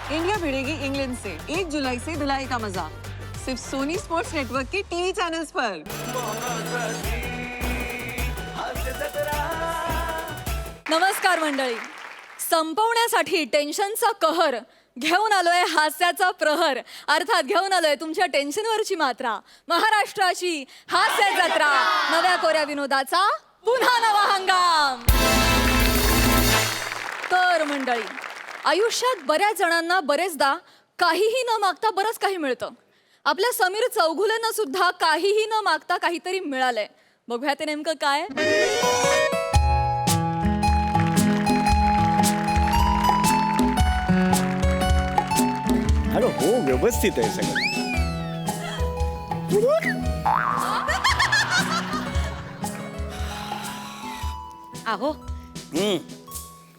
India भिड़ेगी England से 1 जुलाई से धुलाई का मजा सिर्फ सोनी स्पोर्ट्स नेटवर्क के टीवी चैनल्स पर। नमस्कार मंडळी. संपवण्यासाठी टेन्शनचा कहर घेऊन आलोय हास्याचा प्रहर. अर्थात घेऊन आलोय तुमच्या टेन्शनवरची मात्रा. महाराष्ट्राची हास्य जत्रा. नव्या कोऱ्या विनोदाचा पुन्हा नवा हंगाम. तर मंडळी, आयुष्यात बऱ्याच जणांना बरेचदा काहीही न मागता बरंच काही मिळतं. आपल्या समीर चौगुलेंना सुद्धा काहीही न मागता काहीतरी मिळालंय. बघूया ते नेमकं काय. अरे हो, व्यवस्थित आहे सगळं. अहो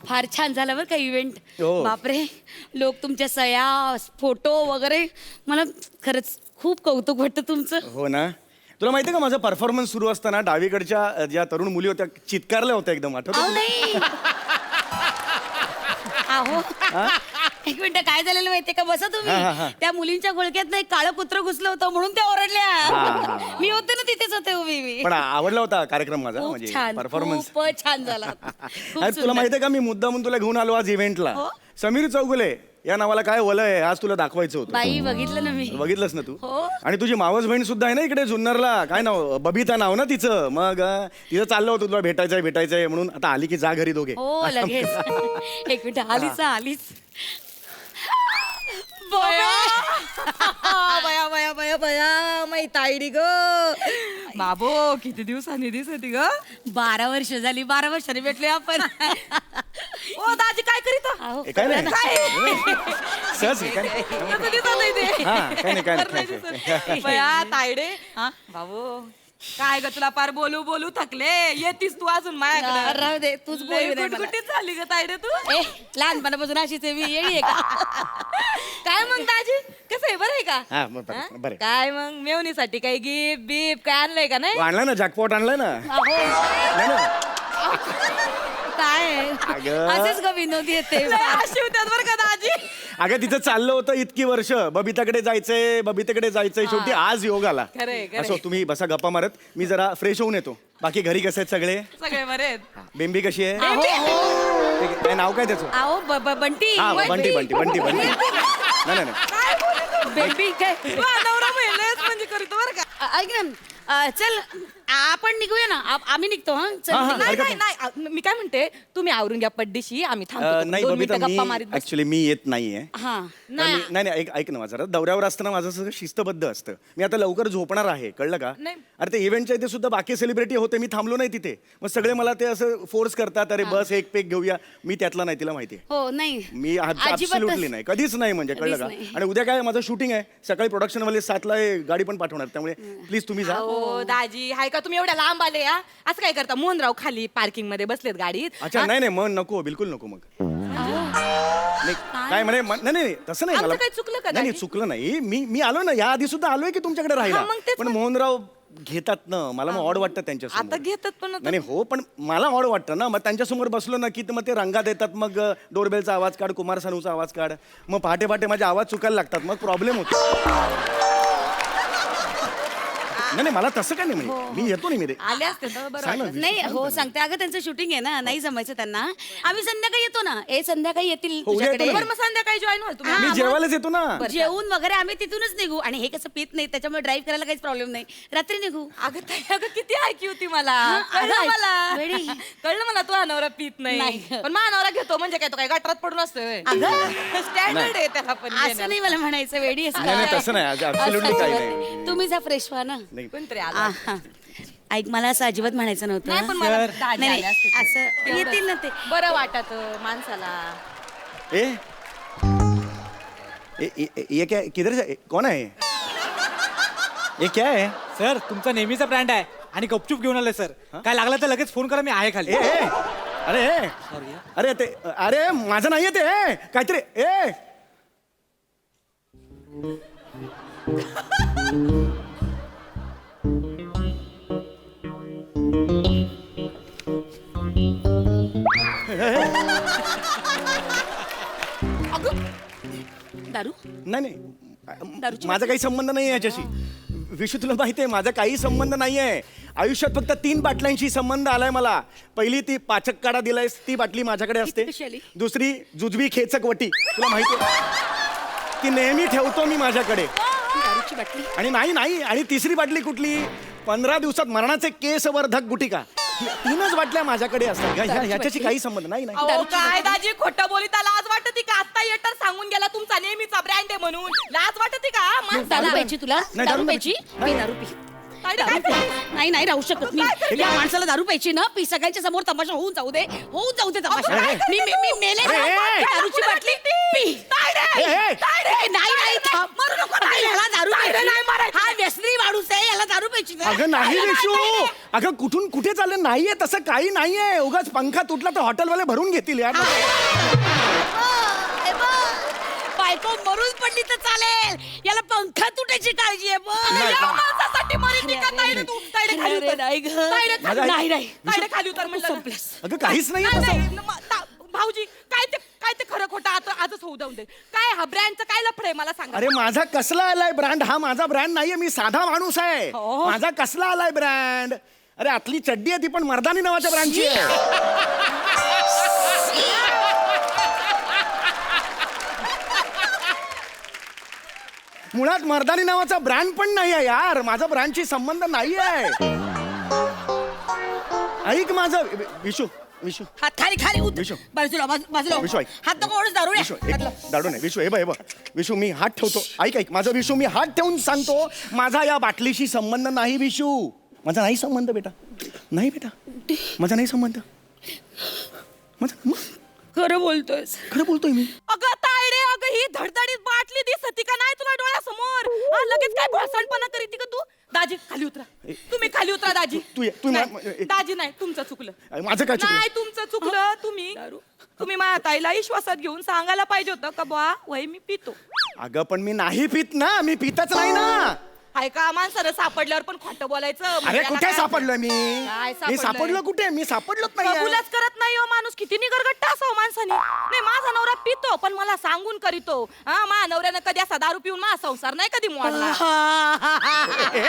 फार छान झालं बरं का इव्हेंट. हो. बापरे, लोक तुमच्या सह्या फोटो वगैरे, मला खरंच खूप कौतुक वाटतं तुमचं. हो ना. तुला माहिती का, माझा परफॉर्मन्स सुरू असताना डावीकडच्या ज्या तरुण मुली होत्या चित्कारल्या होत्या एकदम. अहो आठवतं? नाही. अहो एक मिनिट, काय झालेलं माहितीये का, बसा तुम्ही. त्या मुलींच्या घोळक्यात नाही काळं कुत्र घुसलं होतं म्हणून त्या ओरडल्या. मी होते ना, तिथेच होते उभी मी. पण आवडला होता कार्यक्रम माझा, खूप म्हणजे छान, परफॉर्मन्स. खूपच छान झाला. खूप तुला सुंदर. माहितीये का, मी मुद्दामून तुला घेऊन आलो आज इव्हेंटला. हो? समीर चौगुले या नावाला काय वलय आहे आज तुला दाखवायचं होतं. बाई बघितलं ना मी. बघितलंस ना तू. हो. आणि तुझी मावस बहीण सुद्धा आहे ना इकडे जुन्नरला. काय नाव, बबिता नाव ना तिचं. मग तिचं चाललं होतं तुला भेटायचंय म्हणून. आता आली की जा घरी दोघे. हो लगेच. एक मिनिट, आलीच. बया बया बया बया माई ताईडी ग. बाबो, किती दिवसांनी दिसती ग. 12 वर्ष झाली. 12 वर्षांनी भेटले आपण. ओ दाजी, काय करीत अहो, ए, काय नाही सहज आहे, काय नाही. हा, काय नाही. बया तायडे. बाबू, काय ग, तुला पार बोलू बोलू थकले. येतीस तू अजून माझ्याकडे. राहू दे, तूच बोलू दे मला. गुटगुटीत झाली ग तायडे तू. ए, लहानपणापासून अशीच आहे मी. येडी आहे का? काय मग दाजी, कसं आहे, बरं आहे का? हा, मग बरं, बरं. काय मग मेवणीसाठी काही गिफ्ट बीप काय आणलंय का नाही? आणलाय ना, जॅकपॉट आणलाय ना. नाही ना. काय अगं. असेच ग विनोदी येते. अशी होत्यात बरं का दाजी. अगं तिचं चाललं होतं इतकी वर्ष, बबिताकडे जायचंय. शेवटी आज योग आला. खरंय. असो, तुम्ही बसा गप्पा मारत. मी जरा फ्रेश होऊन येतो. बाकी घरी कसे आहेत सगळे? सगळे बरे आहेत. बेंबी कशी आहे? अहो, हो. ठीक आहे. काय नाव काय त्याचं? अहो बंटी. हा, बंटी. नाही. बेबी काय? नवरा महिलेच म्हणजे करतो बरं का. ऐक ना, चल आपण निघूया ना. आम्ही निघतो. हा चल. हा, हा. नाही हरकत नाही नाही, मी काय म्हणते, तुम्ही आवरून घ्या पड्डीशी. आम्ही थांबतो नाही 2 बबिता, मिनिटं गप्पा मारीत मी बसू. ऍक्च्युली मी येत नाहीये. हा नाही ऐक ना, माझं दौऱ्यावर असताना माझं सगळं शिस्तबद्ध असतं. मी आता लवकर झोपणार आहे, कळलं का? नाही. अरे ते इव्हेंटच्या इथे सुद्धा बाकी सेलिब्रिटी होते, मी थांबलो नाही तिथे. मग सगळे मला ते असं फोर्स करतात, अरे बस एक पेक घेऊया. मी त्यातला नाही, तिला माहिती आहे. हो नाही. मी ऍब्सोल्युटली नाही, कधीच नाही, म्हणजे कळलं का? कधीच नाही. आणि उद्या काय माझं शूटिंग आहे. सकाळी प्रोडक्शन वाले 7ला गाडी पण पाठवणार, त्यामुळे प्लीज तुम्ही जा. हो दाजी, हाय का तुम्ही एवढ्या लांब आले या? असं काय करता? मोहनराव खाली पार्किंग मध्ये बसलेत गाडीत. अच्छा, नाही मग नको, बिलकुल नको. मग नाही, काय म्हणे, नाही तसं नाही. आमचं मला काही चुकलं का नाही दाजी? चुकलं नाही. मी आलो ना, या आधी सुद्धा आलोय की तुमच्याकडे राहिला. हा, मग तेच पण मोहनराव घेतात ना, मला मग ऑड वाटतं त्यांच्या आता घेतात पण आता. नाही हो, पण मला ऑड वाटतं ना. मग त्यांच्यासमोर बसलो ना की मग ते रंगात येतात. मग डोरबेलचा आवाज काढ, कुमार सानूचा आवाज काढ. मग पहाटे माझे आवाज चुकायला लागतात, मग प्रॉब्लेम होतो. नाही मला तसं काय नाही, म्हणजे मी येतो नाही. आले असते तर बरं सांग ना. वाटलं. नाही हो, सांगते अगं, त्यांचं शूटिंग आहे ना, नाही जमायचं त्यांना. आम्ही संध्याकाळी येतो ना. संध्याकाळी येतील हो, उद्या येतो तुझ्याकडे. ना. बरं, मग संध्याकाळी जॉईन व्हाल तुम्ही. मी जेवायलाच येतो ना. जेवून वगैरे आम्ही तिथूनच निघू. आणि हे कसं पित नाही, त्याच्यामुळे ड्राईव्ह करायला काहीच प्रॉब्लेम नाही. रात्री निघू. अगं ताई, अगं किती ऐकी होती मला. हा, कळलं अगं, मला. वेडी. कळलं मला, तू अनवरा पित नाही. नाही. पण मानवरा घेतो म्हणजे काय, तो काय गटारात पडून असतोय. स्टँडर्ड आहे त्याला पण. असं नाही मला म्हणायचं, वेडी आहेस का? नाही तसं नाही, ऍब्सोल्युटली काही नाही. तुम्ही जा फ्रेश व्हा ना. नाही. कोणतरी आला. हा. ऐक, मला असं अजिबात म्हणायचं नव्हतं. नाही पण मला दाजी नाही, आले असते तर. असं तेवढंच. येतील ना ते. बरं वाटत माणसाला. ये क्या, किधर से, कौन है ये क्या है? सर, तुमचा नेहमीचा ब्रँड आहे आणि गपचूप घेऊन आलोय सर. काय लागलं तर लगेच फोन करा, मी आहे खाली. अरे माझं नाहीये ते, काहीतरी. दारू नाही नाही दारूची माझा काही संबंध नाही आहे याच्याशी. विशू तुला माहिती आहे माझा काही संबंध नाही आहे. आयुष्यात फक्त 3 बाटल्यांशी संबंध आलाय मला. पहिली ती पाचक काढा दिलायस ती बाटली माझ्याकडे असते. ती कशी आली? दुसरी जुजबी खेचक वटी तुला माहिती आहे ती नेहमी ठेवतो मी माझ्याकडे. दारूची बाटली आणि नाही आणि तिसरी बाटली कुठली 15 दिवसात मरणाचे केसवर्धक गुटिका. 3च बाटल्या माझ्याकडे असतात. ह्याच्याशी काही संबंध नाही. अहो काय दाजी खोटं बोली त्या लाज वाटते का? आता येटर सांगून गेला तुमचा नेहमीचा ब्रँड आहे म्हणून लाज वाटते का? दारू प्यायची तुला नाही, दारू दारू प्यायची नाही. मी दारू पी काय दारू काय पी. नाही राहू शकत मी या माणसाला दारू प्यायची ना पी सगळ्यांच्या समोर तमाशा होऊन जाऊ दे तमाशा. मी मेले ना. दारूची बाटली पी नाही थांब. मरू नको. याला दारू प्यायची. हा व्यसनी माणूस आहे याला दारू प्यायची ना. अगं नाही विशू अगं कुठून कुठे चाललं नाहीये तसं काही नाहीये. उगाच पंखा तुटला तर हॉटेलवाले भरून घेतील यार. हे बघ, बायको मरून पडली तर चालेल याला पंखा तुटायची काळजी आहे बघ. या माणसासाठी मरीत का ताईडे तू? ताईडे खाली उतर. नाही ग. ताईडे खाली- माझा- नाही ताईडे खाली उतर म्हणलं ना. संपलंस. अगं काहीच नाहीये नाही, तसं. नाही, भाऊजी काय ते खरं खोटं आता आजच होऊ जाऊन दे. काय हा ब्रँडचं काय लफड आहे मला सांगा. अरे माझा कसला आलाय ब्रँड. हा माझा ब्रँड नाहीये. मी साधा माणूस आहे. माझा कसला आलाय ब्रँड. अरे आतली चड्डी आहे ती पण मर्दानी नावाच्या ब्रँडची आहे. मुळात मर्दानी नावाचा ब्रँड पण नाही आहे यार. माझा ब्रँडशी संबंध नाही आहे. ऐक माझं विशू विशू हात खाली खाली उतर. विशू. बाजूला बाजूला विशू, ऐक. हात नको ओढूच दारू विशू एक दाडू नाही विशू हे बघ विशू मी हात ठेवतो. ऐक माझं विशू मी हात ठेवून सांगतो माझा या बाटलीशी संबंध नाही विशू. माझा नाही संबंध बेटा. नाही बेटा माझा नाही संबंध. माझा खरं बोलतोयस. खरं बोलतोय मी. अगं तायडे अगं ही धडधडीत बाटली दिसती का नाही तुला डोळ्यासमोर? हा, लगेच काय भाषणपणा करीती का तू? दाजी खाली उतरा. तुम्ही खाली उतरा दाजी. तू नाही, दाजी नाही तुमचं चुकलं. माझं काय चुकलं? नाही तुमचं चुकलं. तुम्ही माझ्या ताईला विश्वासात घेऊन सांगायला पाहिजे होतं का बा वय मी पितो. अगं पण मी नाही पित ना. मी पितच नाही ना. हाय का माणसानं सापडल्यावर पण खोटं बोलायचं. अरे म्हणजे कुठे याला काय- सापडलोय मी. काय मी सापडलंय? सापडलो कुठे. मी सापडलोच नाही. कबूलच करत नाही हो माणूस. किती निगरगट्टा असावं माणसाने. नाही माझा नवरा पितो पण मला सांगून करीतो. हा माझ्या नवऱ्यानं कधी असा दारू पिऊन माझा संसार नाही कधी मोडला.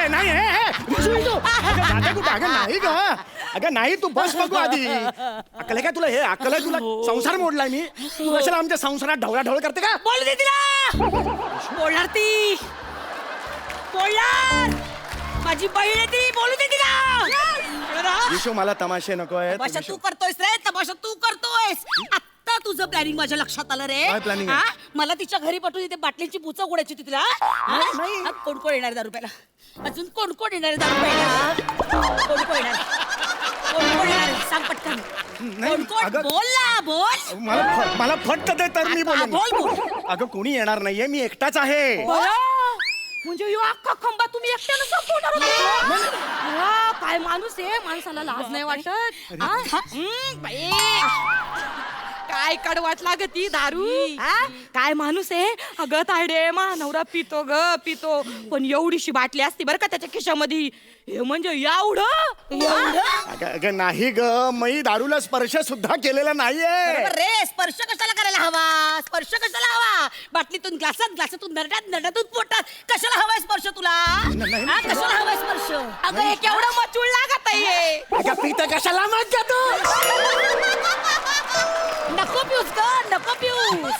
नाही अगं कुठे अगं नाही ग. अगं नाही तू बस बघू आधी. अक्कल आहे का तुला. हे अक्कल आहे तुला. संसार मोडलाय मी. तू कशाला आमच्या संसारात ढवळाढवळ करते का. बोलू दे तिला. बोलणार ती बोलणार. माझी बहीण आहे ती. बोलू दे तिला. विशू मला तमाशे नको आहेत. तमाशा तू करतोयस रे. तमाशा तू करतोयस. आता तुझं प्लॅनिंग माझ्या लक्षात आलं रे. काय planning आहे? हा? मला तिच्या घरी पाठवून इथे बाटलीची पुचा उघडायची होती तिला. हा? नाही. हा, कोण कोण येणार दारू प्यायला? अजून कोण कोण येणार आहे दारू प्यायला? कोण कोण येणार आहे? कोण कोण येणार आहे? सांग पटकन. नाही, कोण कोण अगं- बोल ना बोल. मला फट दे तर मी हा, बोल, बोल. अगं कोणी येणार नाहीये. मी एकटाच आहे. बोला. म्हणजे ह्यो अख्खा खंबा तुम्ही एकट्यानं संपवणार होते? हा, काय माणूस आहे. माणसाला लाज नाही वाटत. हा? बाई. काय कडवाट लागती दारू. हा? काय माणूस आहे. अगं तायडे मा नवरा पितो ग पितो पण एवढीशी बाटली असती बरं का त्याच्या खिशामध्ये. हे म्हणजे एवढं. अगं नाही ग. मी दारूला स्पर्श सुद्धा केलेला नाहीये. बरोबर रे. स्पर्श कशाला करायला हवा. स्पर्श कशाला हवा. बाटलीतून ग्लासातून नरड्यातून पोटात कशाला हवाय स्पर्श तुला. हा, कशाला हवाय स्पर्श. अगं हे केवढं मचूळ लागत आहे. अगं पिता कशाला मग तू. नको पिऊस ग नको पिऊस.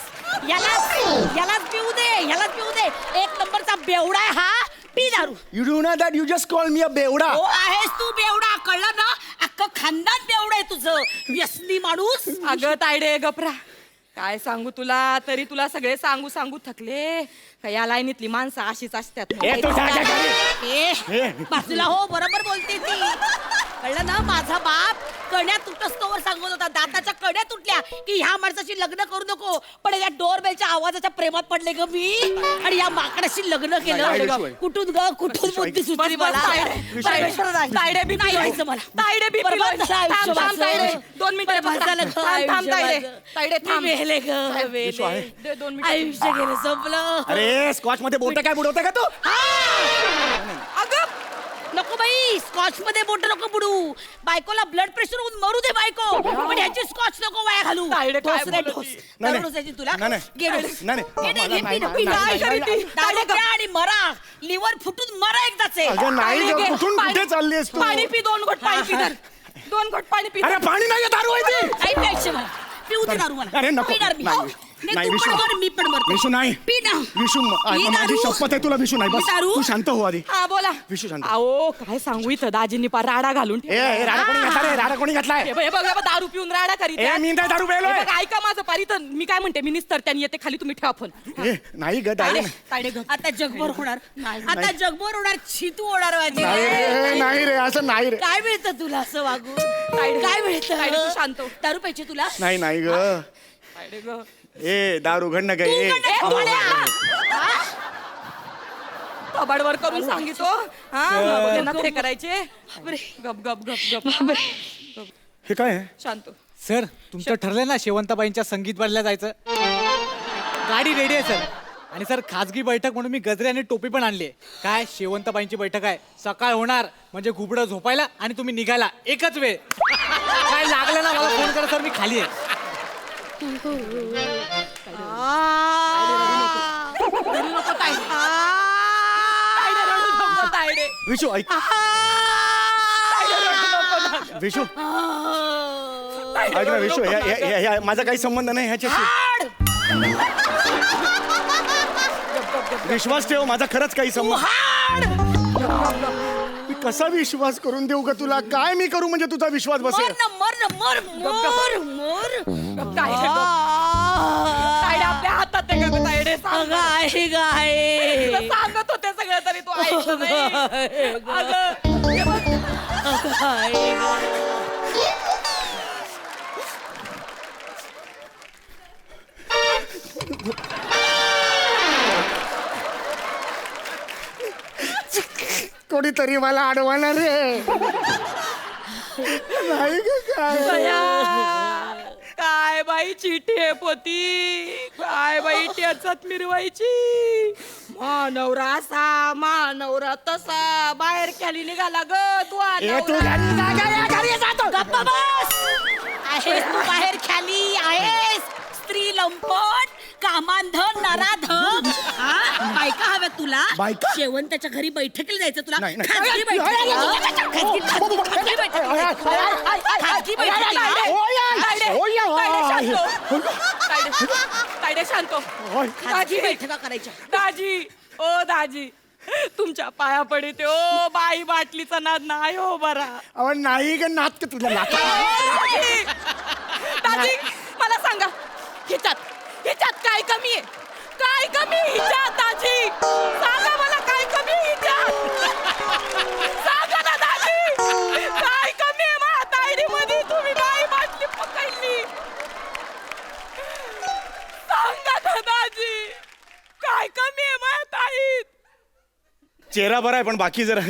यालाच पिऊ दे. एक नंबरचा बेवडा आहे हा. पी दारू. You do know that you just call me a बेवडा. हो आहेस तू बेवडा. कळलं ना. अख्खं खानदान बेवडा आहे तुझं. व्यसनी माणूस. अगं तायडे गपरा. काय सांगू तुला तरी तुला सगळे सांगू थकले. का या लाईनीतली माणसं अशीच असतात. बाजूला हो. बरोबर बोलते ती. कळलं ना. माझा बाप कण्या तुटस्तोवर सांगत होता. दाताच्या कण्या तुटल्या की ह्या माणसाशी लग्न करू नको. पण या डोरबेलच्या आवाजाच्या प्रेमात पडले ग मी. आणि या माकडाशी लग्न केलं. कुठून ग कुठून बुद्धी सुचली मला. तायडे बी नाही व्हायचं मला. तायडे बी बरबाद झालं आयुष्य माझं. 2 मिनिटं बरबाद झालं ग आयुष्य माझं. तायडे थांब. मी मेले ग विश्व आहे. दे 2 मिनिटं. आयुष्य गेलं संपलं. अरे स्कॉच मध्ये बोट काय बुडवते का तू. अगं नको बाई स्कॉच मध्ये बोट नको बुडू बायकोला ब्लड प्रेशर होऊन मरू दे बायको पण ह्याची स्कॉच नको वाया घालू तायडे काय डोस रे बोलत डोस ती? नाही, दारू डोसायची तुला नाही, नाही. घे डोस. नाही, नाही. घे, घे, मला घे, नाही, पी, नाही, पी, नाही, दारू नाही, घे, दारू घ्या आणि मरा लिव्हर फुटून मरा एकदाच आहे. अगं नाही तायडे ग, घे, कुठून पाणी- कुठे चाललीस तू पाणी पी 2 घोट पाणी पी धर. 2 घोट पाणी पी अरे पाणी नाही दारू आहे ती. आई प्यायची मला पिऊ दे दारू मला अरे नको. पिणार मी नाही, हो. नाही, नाही, तू विशू. पण मर, मी पण मरते. विशू नाही. पी ना विशू पी माझी दारू. शपथ आहे तुला विशू नाही पी बस दारू. तू शांत हो आधी हा बोला विशू शांत. अहो काय सांगू इथं दाजींनी पार राडा घालून ए ए, राडा कोणी घातला रे राडा कोणी घातलाय हे बघ, हे बघ, हे बघ, दारू पिऊन राडा करीत ए आहे. मी नाही दारू हे प्यायलोय बघ, ऐका माझं पारी तर मी काय म्हणते मी निस्तरत्याने येते खाली तुम्ही ठेवा फोन ए नाही ग दारू नाही. तायडे ग. आता जगभर होणार आता जगभर होणार छितू होणार माझी नाही रे नाही रे असं नाही रे काय मिळतं तुला असं वागून तायडे, काय तायडे, तू मिळतं शांत हो. दारू प्यायची तुला नाही नाही ग तायडे ग. ए दारू घड ग तू ए उघड ना, तू उघड. कबाडवर करून सांगितो हा नखरे करायचे गप गप गप गप हे काय आहे? शांत सर तुमचं ठरलं ना शेवंताबाईंच्या संगीत बदल्या जायचं गाडी रेडी आहे सर आणि सर खाजगी बैठक म्हणून मी गजरे आणि टोपी पण आणली काय शेवंताबाईंची बैठक आहे सकाळ होणार म्हणजे घुबडं झोपायला आणि तुम्ही निघायला एकच वेळ काय लागलं ना मला फोन करा सर मी खाली आहे विशू ऐक विशू ऐक ना विशू माझा काही संबंध नाही ह्याच्याशी विश्वास ठेव माझा खरंच काही संबंध मी कसा विश्वास करून देऊ का तुला काय मी करू म्हणजे तुझा विश्वास मर बसेल ना मर ना मर मर मर तायडे आपल्या हातात आहे का तायडे सांग गाय गाय तुला सांगत होते सगळं तरी तू ऐकलं नाही अगं, हे बघ. कोणीतरी मला अडवणार रे नाही ग काय बया, काय बाई चिठी पोती काय बाई टेचत मिरवायची मानवरा असा मानवरा तसा बाहेर खाली निघाला ग तू ए तू घरी जा, घरी जातो गप्पा बस आहेस तू बाहेर खाली आहेस स्त्री लंपट कामांधन नराधम बायका हव्या तुला बायका? शेवंताच्या घरी बैठकीला जायचं तुला नाही, नाही. खाजगी बैठकीला खाजगी बैठकीला खाजगी बैठकीला तायडे शांत खाजगी बैठका करायच्या दाजी ओ दाजी तुमच्या पाया पडते ओ बाई बाटलीचा नाद नाही हो बरा अहो नाही ग नात का तुझ्या नात दाजी दाजी, मला सांगा ह्याच्यात काय कमी आहे काय कमी आहे हिच्यात दाजी सांगा मला काय कमी आहे हिच्यात सांगा ना दाजी काय कमी आहे माझ्या तायडीमध्ये तुम्ही बाई बाटली पकडली सांगा ना दाजी काय कमी आहे माझ्या ताईत चेहरा बरा आहे पण बाकी जरा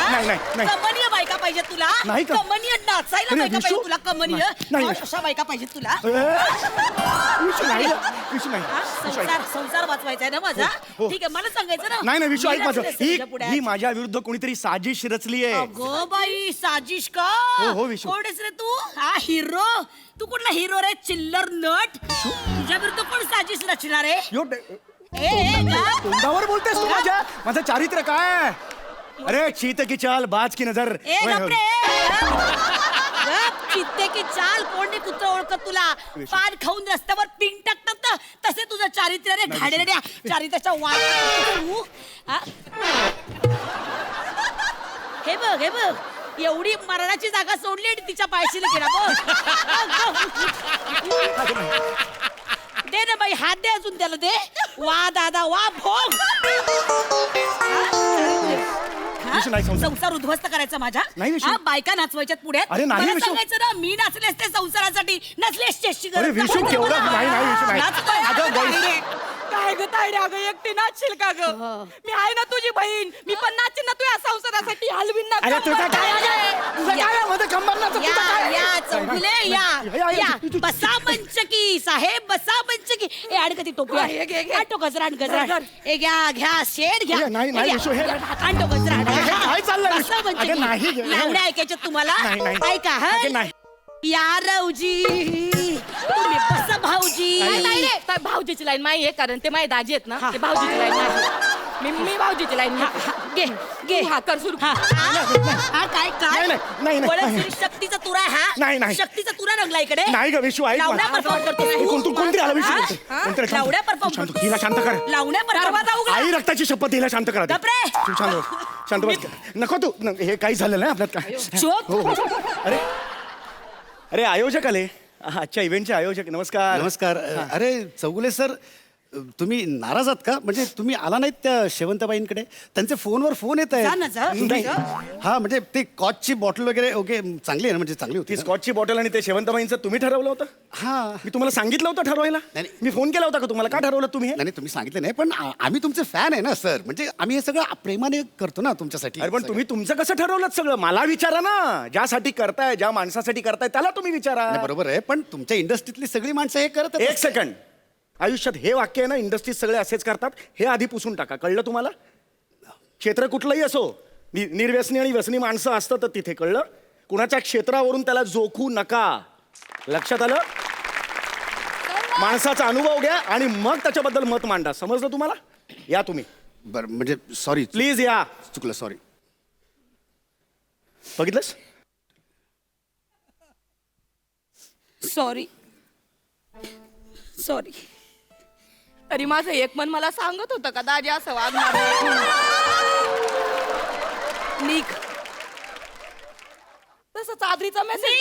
नाही नाही नाही कमनीय बायका पाहिजे तुला नाही का? कमनीय नाचायला अरे, बायका विशू? पाहिजे तुला कमनीय नाही. अशा बायका पाहिजे तुला विशू नाही विशू नाही विशू ऐक. संसार वाचवायचा आहे ना माझा हो. ठीक आहे मला सांगायचं ना नाही नाही विशू ऐक मी माझं नाचले असते ही तुझ्या पुढ्यात. ही माझ्या विरुद्ध कोणीतरी साजिश रचली आहे अगं बाई साजिश का हो, विशू. कोण आहेस रे तू हा हिरो तू कुठला हिरो रे चिल्लर नट तुझ्या विरुद्ध कोण साजिश रचणार आहे ए, गप. तोंडावर बोलतेस तू माझ्या माझं चारित्र्य काय अरे चीत की चाल बाज की नजर ए वय, गप रे गप. चित्ते की चाल कोण नाही कुत्र ओळखत तुला पान खाऊन रस्त्यावर पिंग टाकतात ना तसे तुझं चारित्र्य रे घाणेरड्या चारित्र्याच्या वाट हे बघ एवढी मरणाची जागा सोडली आणि तिच्या पायशील गेला दे ना बाई हात दे अजून त्याला दे वा दादा वा भोग विशू नाही संसार. संसार उद्ध्वस्त करायचा माझ्या नाही विशू. हा, बायका नाचवायच्यात पुढ्यात अरे नाही मला विशू. सांगायचं ना मी नाचले असते संसारासाठी नसले असते अरे विशू केवढं नाही नाही विशू नाही नाचतोय. अगं बाई, काय ग तायडे, अगं एकटी नाचशील का ग? मी आहे ना तुझी बहीण, मी पण नाचीन ना तुझ्या संसारासाठी, हलवीन ना अरे तुझं कंबर. काय तुझं काय मध्ये कंबर नाचत, तुझं या काय? या चौगुले या, या तू- तू- बसा मंचकी साहेब, बसा मंचकी. ए आण ती टोपी हा, घे, घे. आणतो गजरा, गजरा. ए घ्या शेड घ्या. नाही, ए, घ्या. विशू, हे- आणतो गजरा, हे काय चाललंय? बसा मंचकी. अगं, नाही, हे- लावण्या ऐकायच्यात तुम्हाला? नाही, नाही. ऐका अगं, नाही. या रावजी, तुम्ही बसा भाऊजी. नाही रे, काय भाऊजीची लाईन माही आहे, कारण ते माझे दाजी आहेत ना, ते भाऊजीची लाईन नाही. मी भाऊजीची लाईन घे घे हा कर सुरू. हा काय नाही, नाही, नाही, नाही. वळण शक्तीचा तुरा आहे नाही, हा नाही. शक्तीचा तुरा रंगला इकडे नाही ग विशू, ऐक लावण्या मला. परफॉर्म करतो तू कोणतरी आला विशू, हा? कोणतरी शांत. लावण्या तू परफॉर्म शांत, करतो. हिला शांत कर. लावण्या दरवाजा उघडा. आई रक्ताची शपथ, हिला शांत करा. गप रे. तू शांत हो. शांत बस. नको तू हे काही झालं नाही आपल्यात काय. शोध. हो, हो. अरे अरे आयोजक आले. आजच्या इव्हेंटचे आयोजक, नमस्कार. नमस्कार. अरे चौगुले सर, तुम्ही नाराज आहात का? म्हणजे तुम्ही आला नाहीत त्या शेवंतबाईंकडे? त्यांचे फोनवर फोन येत जा ना, जा. आहेत. हा म्हणजे ते कॉचची बॉटल वगैरे ओके चांगली आहे ना, म्हणजे चांगली होती ती ना? स्कॉचची बॉटल आणि ते शेवंतबाईंचं तुम्ही ठरवलं होतं? हा मी तुम्हाला सांगितलं होतं ठरवायला. नाही. मी फोन केला होता का तुम्हाला? का ठरवलं तुम्ही हे? नाही तुम्ही सांगितलं नाही, पण आम्ही तुमचे फॅन आहे ना सर. म्हणजे आम्ही हे सगळं प्रेमाने करतो ना तुमच्यासाठी. अरे पण तुम्ही तुमचं कसं ठरवलं सगळं? मला विचारा ना. ज्यासाठी करताय, ज्या माणसासाठी करताय त्याला तुम्ही विचारा. नाही, बरोबर आहे, पण तुमच्या इंडस्ट्रीतली सगळी माणसं हे करत एक सेकंड. आयुष्यात हे वाक्य आहे ना, इंडस्ट्रीत सगळे असेच करतात, हे आधी पुसून टाका. कळलं तुम्हाला? क्षेत्र कुठलंही असो, निर्व्यसनी आणि व्यसनी माणसं असतं तर तिथे कळलं. कुणाच्या क्षेत्रावरून त्याला जोखू नका. लक्षात आलं? माणसाचा अनुभव घ्या आणि मग त्याच्याबद्दल मत मांडा. समजलं तुम्हाला? या तुम्ही बरं, म्हणजे सॉरी प्लीज या. चुकलं, सॉरी. बघितलंस? Sorry sorry. तरी माझं एक मन मला सांगत होतं का दाजी असं वागणार नाही. निघ. तसं चादरीचा मेसेज.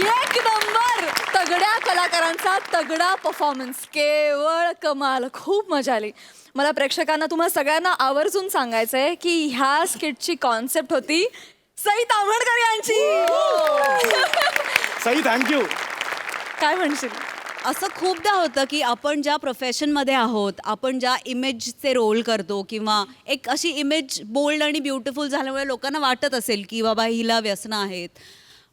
एक नंबर. तगड्या कलाकारांचा तगडा परफॉर्मन्स, केवळ कमाल. खूप मजा आली. मला प्रेक्षकांना तुम्हा सगळ्यांना आवर्जून सांगायचंय की ह्या स्किटची कॉन्सेप्ट होती सई ताम्हणकर यांची. सई, थँक्यू. काय म्हणशील? असं खूपदा होतं की आपण ज्या प्रोफेशनमध्ये आहोत, आपण ज्या इमेजचे रोल करतो किंवा एक अशी इमेज बोल्ड आणि ब्युटिफुल झाल्यामुळे लोकांना वाटत असेल की बाबा हिला व्यसनं आहेत.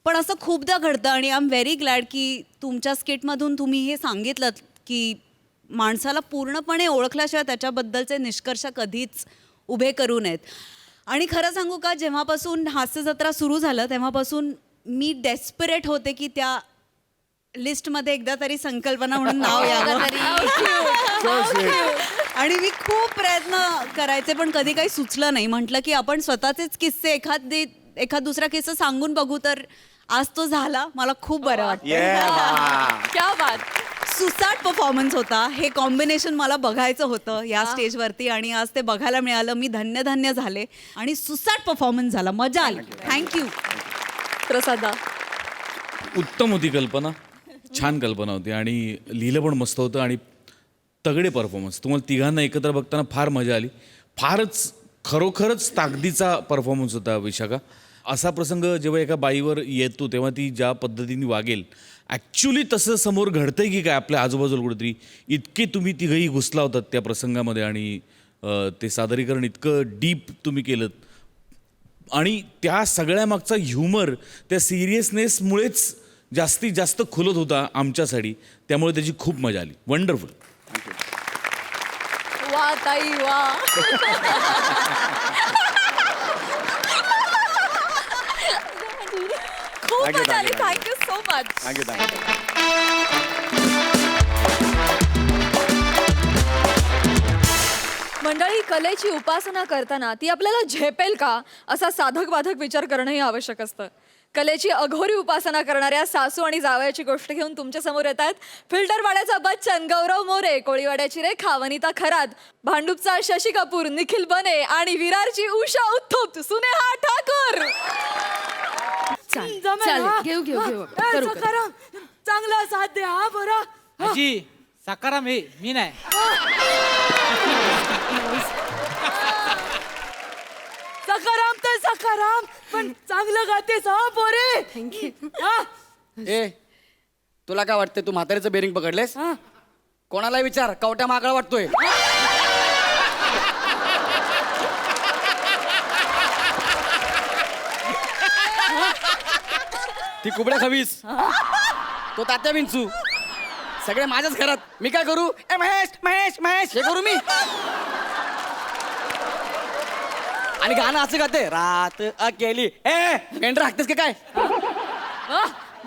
पण असं खूपदा घडतं आणि आय एम व्हेरी ग्लॅड की तुमच्या स्किटमधून तुम्ही हे सांगितलं की माणसाला पूर्णपणे ओळखल्याशिवाय त्याच्याबद्दलचे निष्कर्ष कधीच उभे करू नयेत. आणि खरं सांगू का, जेव्हापासून हास्य जत्रा सुरू झालं तेव्हापासून मी डेस्परेट होते की त्या लिस्टमध्ये एकदा तरी संकल्पना म्हणून नाव यावं. आणि मी खूप प्रयत्न करायचे पण कधी काही सुचलं नाही. म्हटलं की आपण स्वतःचेच किस्से एखाद दुसरा किस्सा सांगून बघू, तर आज तो झाला. मला खूप बरं वाटतं. क्या बात. सुसाट परफॉर्मन्स होता. हे कॉम्बिनेशन मला बघायचं होतं या स्टेजवरती आणि आज ते बघायला मिळालं. मी धन्य झाले आणि सुसाट परफॉर्मन्स झाला. मजा आली. थँक्यू. प्रसादा. उत्तम होती कल्पना, छान कल्पना होती आणि लिहिलं पण मस्त होतं आणि तगडे परफॉर्मन्स. तुम्हाला तिघांना एकत्र बघताना फार मजा आली. फारच खरोखरच ताकदीचा परफॉर्मन्स होता विशाखा. असा प्रसंग जेव्हा एका बाईवर येतो तेव्हा ती ज्या पद्धतीने वागेल, ॲक्च्युली तसं समोर घडतंय की काय आपल्या आजूबाजूला कुठेतरी, इतके तुम्ही तिघंही घुसला होतात त्या प्रसंगामध्ये आणि ते सादरीकरण इतकं डीप तुम्ही केलं आणि त्या सगळ्यामागचा ह्युमर त्या सिरियसनेसमुळेच जास्तीत जास्त खुलत होता आमच्यासाठी. त्यामुळे त्याची खूप मजा आली. वंडरफुल. वा ताई वा. खूप Thank you, मजा आली. thank you, thank you so much. Thank you. मंडळी, कलेची उपासना करताना ती आपल्याला झेपेल का असा साधक बाधक विचार करणंही आवश्यक असतं. कलेची अघोरी उपासना करणाऱ्या सासू आणि जावयाची गोष्ट घेऊन तुमच्या समोर येत आहेत फिल्टरवाड्याचा बच्चन गौरव मोरे, कोळीवाड्याची रेखा वनिता खरात, भांडूपचा शशी कपूर निखिल बने आणि विरारची उषा उत्थुप सुनेहा ठाकूर. घेऊ. चांगला साथ द्या हा बरं. आजी सकाराम हे मी नाही. सकाराम तर सकाराम, पण चांगलं गातेस हा पोरे. थँक्यू. ए तुला काय वाटतं, तू म्हातारीचं बेरिंग पकडलेस? कोणाला विचार, कवट्या माकडा वाटतोय. ती कुबड्या खवीस, तो तात्या विंचू, सगळे माझ्याच घरात. मी काय करू? ए महेश महेश महेश हे करू मी? आणि गाणं असं गाते, रात अकेली. ए मेंढर हाकतेस का काय?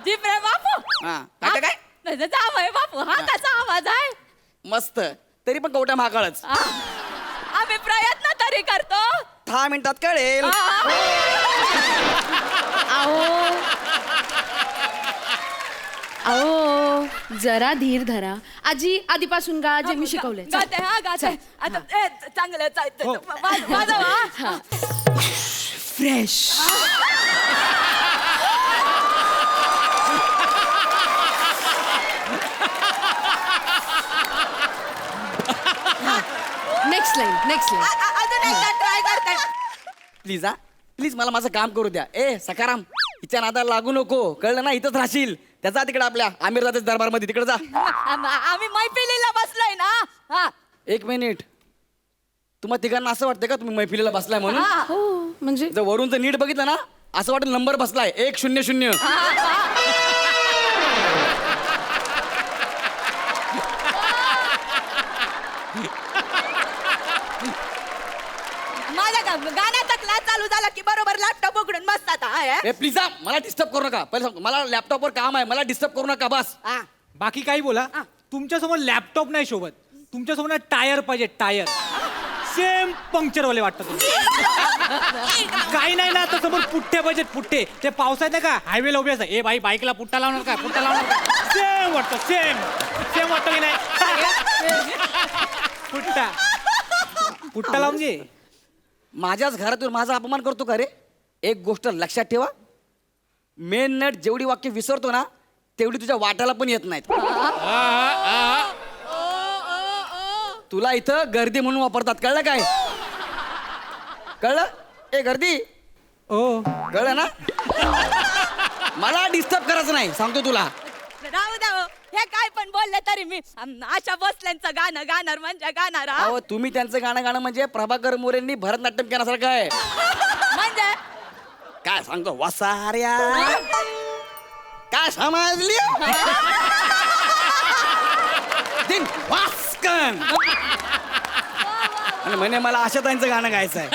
जी प्रेम बापू. हा काय काय? जावय बापू, हा कसा आवाज आहे? मस्त. तरी पण कवट्या महाकाळच. आम्ही प्रयत्न तरी करतो. 10 मिनिटात कळेल. अहो जरा धीर धरा. आजी आधीपासून गा जे मी शिकवलंय. गाते हा गाते. आता चांगलं वाजवा. Fresh. Next line next line. अजून एकदा ट्राय करते. प्लीज हा प्लीज, मला माझं काम करू द्या. ए सकाराम, हिच्या नादाला लागू नको, कळलं ना? इथंच राहशील. त्याचा तिकडे आपल्या आमिरजाच्या दरबार मध्ये, तिकडे जा. आम्ही मैफिलीला बसलोय ना. हा 1 मिनिट. तुम्हाला तिघांना असं वाटतं का तुम्ही मैफिलीला बसलाय म्हणून? हो म्हणजे जर वरून जर नीट बघितलं ना, असं वाटेल नंबर बसलाय 100. माझ्या गाण्याचा क्लास चालू झाला की बरोबर लॅपटॉप उघडून मस्त आता. ए प्लीज हा, मला डिस्टर्ब करू नका. पहिले सांगतो, मला लॅपटॉपवर काम आहे, मला डिस्टर्ब करू नका बस. बाकी काही बोला, तुमच्यासमोर लॅपटॉप नाही शोभत, तुमच्यासमोर टायर पाहिजे. टायर सेम पंक्चरवाले वाटतं तुम्ही. काही नाही ना, आता समोर पुठ्ठे पाहिजेत. पुठ्ठे ते पावसात नाही का हायवेला उभे असतात. ए भाई बाईकला पुट्टा लावणार का? पुट्टा लावणार का? सेम वाटतं. सेम सेम वाटतं की नाही? पुट्टा पुट्टा लावून घे. माझ्याच घरातून माझा अपमान करतो का रे? एक गोष्ट लक्षात ठेवा, मेन नट जेवढी वाक्य विसरतो ना, तेवढी तुझ्या वाट्याला पण येत नाहीत. तुला इथं गर्दी म्हणून वापरतात, कळलं काय? कळलं? ए गर्दी, ओ कळलं ना? मला डिस्टर्ब करायचं नाही, सांगतो तुला. राहू द्या हो. हे काय पण बोलले तरी मी आशा भोसलेंचं गाणं गाणार म्हणजे गाणार. हा? अहो तुम्ही त्यांचं गाणं गाणं म्हणजे प्रभाकर मोरेंनी भरतनाट्यम केल्यासारखं आहे. म्हणजे काय सांगतो, वसाऱ्या काय समजली? दिन वास्कन आणि म्हणे मला आशाताईंचं गाणं गायचं आहे.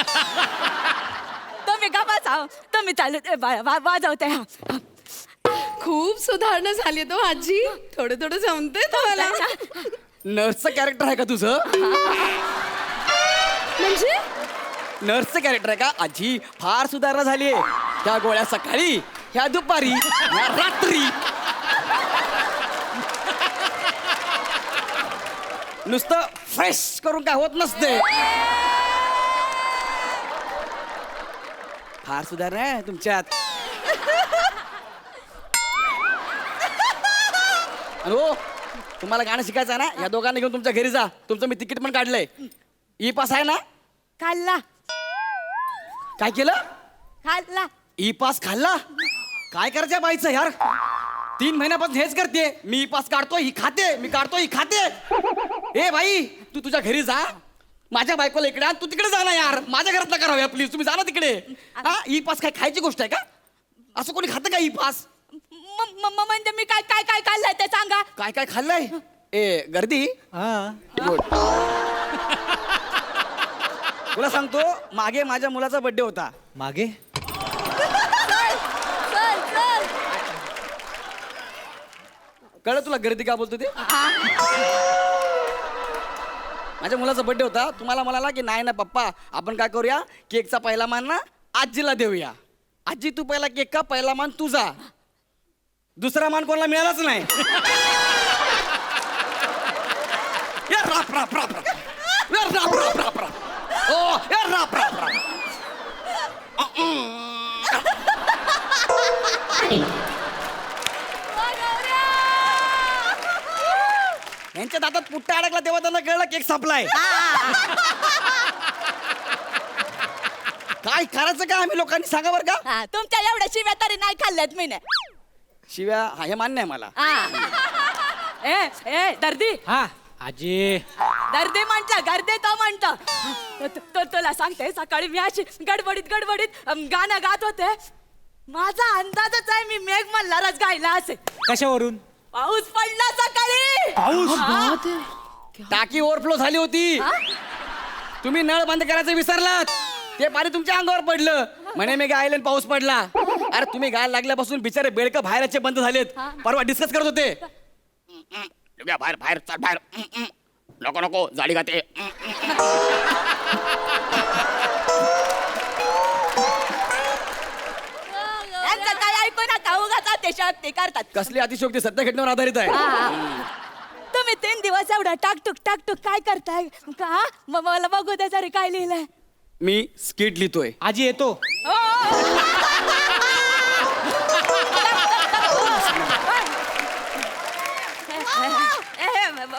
तुम्ही का बसाव, तुम्ही चालू वाजवते. हा. खूप सुधारणा झाली तो आजी. थोडं थोडं जमतंय तुम्हाला. नर्सचं कॅरेक्टर आहे का तुझं? म्हणजे नर्सचं कॅरेक्टर आहे का? आजी फार सुधारणा झालीये. त्या गोळ्या सकाळी, ह्या दुपारी, ह्या रात्री. नुसतं फ्रेश करून काय होत नसते. फार सुधारणा आहे तुमच्यात. आणि हो, तुम्हाला गाणं शिकायचं आहे ना, या दोघांना घेऊन तुमच्या घरी जा. तुमचं मी तिकीट पण काढलंय. ई पास आहे ना? खाल्ला काय केलं? खाल्ला. ई पास खाल्ला? काय करायचं बाईचं यार? 3 महिन्यापासून हेच करते. मी ई पास काढतो, ही खाते. मी काढतो, ही खाते. ए बाई, तू तुझ्या घरी जा. माझ्या बायकोला इकडे आण. तू तिकडे जा ना यार. माझ्या घरात नका राहूया प्लीज. तुम्ही जा ना तिकडे. हा, ई पास काय खायची गोष्ट आहे का? असं कोणी खातं का ई पास? म्हणजे मी काय काय काय खाल्लंय ते सांगा. काय काय खाल्लंय? ए गर्दी, हा गुड. तुला सांगतो, मागे माझ्या मुलाचा बर्थडे होता. मागे कळलं तुला गर्दी का बोलतो ते? माझ्या मुलाचा बर्थडे होता. तुम्हाला म्हणाला की नाही ना पप्पा, आपण काय करूया, केकचा पहिला मान ना आजीला देऊया. आजी तू पहिला केक का, पहिला मान तुझा, दुसरा मान कोणाला मिळालाच नाही. या राप राप राप राप. या राप राप राप राप. ओ या राप राप राप. यांच्या दातात पुट्टा अडकला तेव्हा त्यांना कळलं केक संपलाय. काय करायचं काय आम्ही लोकांनी सांगा बरं का हा, तुमच्या एवढ्या शिव्या तरी नाही खाल्ल्यात मी शिव्या हा हे मान्य आहे मला ए ए दर्दी हा आजी दर्दी म्हटलं गर्दी तो म्हणतो तुला सांगते सकाळी मी अशी गडबडीत गाणं गात होते माझा अंदाजच आहे मी मेघ मल्हारच गायला असे कशावरून पाऊस पडला सकाळी टाकी ओव्हरफ्लो झाली होती तुम्ही नळ बंद करायचं विसरलात ते पाणी तुमच्या अंगावर पडलं म्हणे मी गायले आणि पाऊस पडला अरे तुम्ही गायला लागल्यापासून बिचारे बेडकं बाहेरचे बंद झालेत परवा डिस्कस करत होते बाहेर बाहेर चल बाहेर नको नको जाडी खाते यांचं काय ऐकू नका उगाच अतिशयोक्ती करतात कसली अतिशयोक्ती सत्य घटनेवर आधारित आहे तुम्ही 3 दिवस एवढा टाकटूक काय करताय का मग मला बघू दे जरी काय लिहिलंय मी स्किट लिहितोय आजी येतो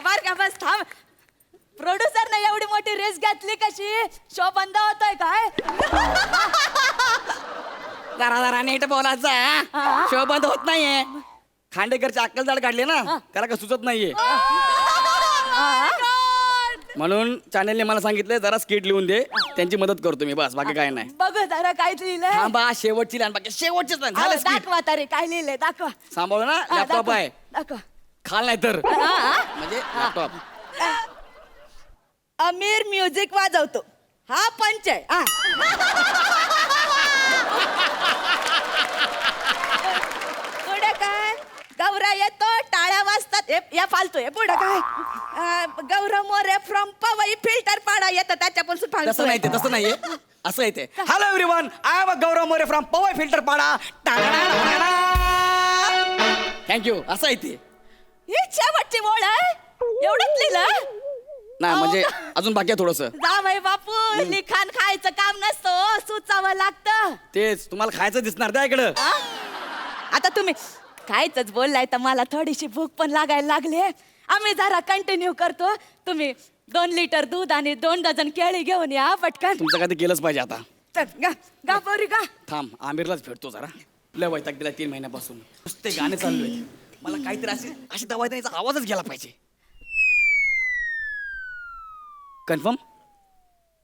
बर का बस थांब प्रोड्युसरने एवढी मोठी रेस घेतली कशी शो बंद होतोय काय जरा नीट बोलायचं शो बंद होत नाहीये खांडेकरची अक्कल जाड काढली ना त्याला काय सुचत नाहीये म्हणून चॅनलने मला सांगितलं जरा स्किट लिहून दे त्यांची मदत करतो मी बस बाकी काय नाही बघ जरा काय लिहिलंय थांबा शेवटची लाईन बाकी शेवटचीच लाईन झालं स्किट दाखवा तरी काय लिहिलंय दाखवा सांभाळू ना लॅपटॉप आहे दाखवा खाल नाही तर म्हणजे लॅपटॉप अमीर म्युझिक वाजवतो हा पंच आहे पुढे काय गौरा येतो टाळ्या वाजतात या फालतू आहे पुढे काय गौरव मोरे फ्रॉम पवई फिल्टर पाडा येतं त्याच्या पण तसं नाही ते तसं नाहीये असं येते hello everyone I am Gaurav More from Powai filter Pada thank you असं आहे ते ही शेवटची ओळ आहे एवढंच लिहिलं ना म्हणजे अजून बाकी आहे थोडंसं जा बाई बापू लिखाण खायचं काम नसतं सुचावं लागतं तेच तुम्हाला खायचं दिसणार त्या इकडं आता तुम्ही खायचंच बोललाय तर मला थोडीशी भूक पण लागायला लागली आम्ही जरा कंटिन्यू करतो तुम्ही 2 लिटर दूध आणि 2 डझन केळी घेऊन या पटकन तुमचं काय ते केलंच पाहिजे आता चल, गा पोरी गा थांब आमिरलाच भेटतो जरा लय वैताग दिला 3 महिन्यापासून नुसते गाणे चालू आहे मला काहीतरी अशी दवाई द्यायचा आवाजच गेला पाहिजे कन्फर्म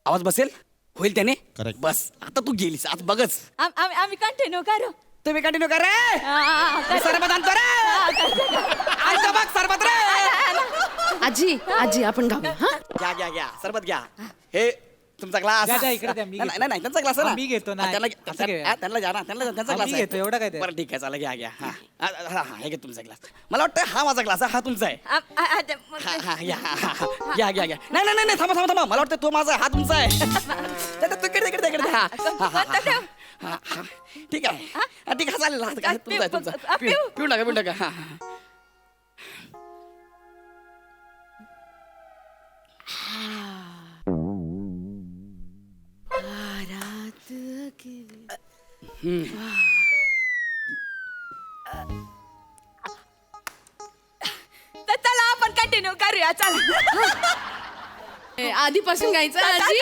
आवाज बसेल होईल त्याने बस आता तू गेलीस आज बघच आम्ही कंटिन्यू करू तुम्ही कंटिन्यू कर रे सरबत आणतो रे आणतो बघ सरबत रे आजी आपण गाऊ हा घ्या सरबत घ्या हे तुमचा ग्लास द्या, द्या, इकडे द्या, मी घेतो. नाही त्यांचा ग्लास आहे ना मी घेतो ना. असं घेऊया. त्यांना घ्या ना त्यांचा मी ग्लास घेतो, एवढं काय ते? बरं ठीक आहे चला घ्या हा हे घे तुमचा ग्लास मला वाटतं हा माझा ग्लास आहे हा तुमचा आहे घ्या नाही थांबा मला वाटतं तो माझा हा तुमचा आहे तिकडे हा ठीक आहे ठीक आहे चालेल तुमचा पिऊ नका हा तर चला आपण कंटिन्यू करूया चला आधीपासून गायचं आजी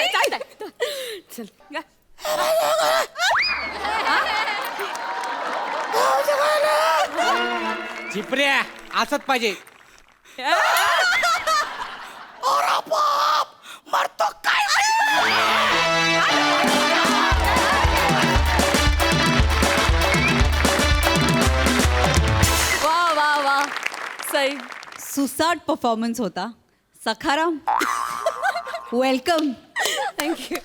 चल गा. झिपऱ्या असत पाहिजे मरतो काय वा वा वा सई सुसाट परफॉर्मन्स होता सखाराम वेलकम थँक्यू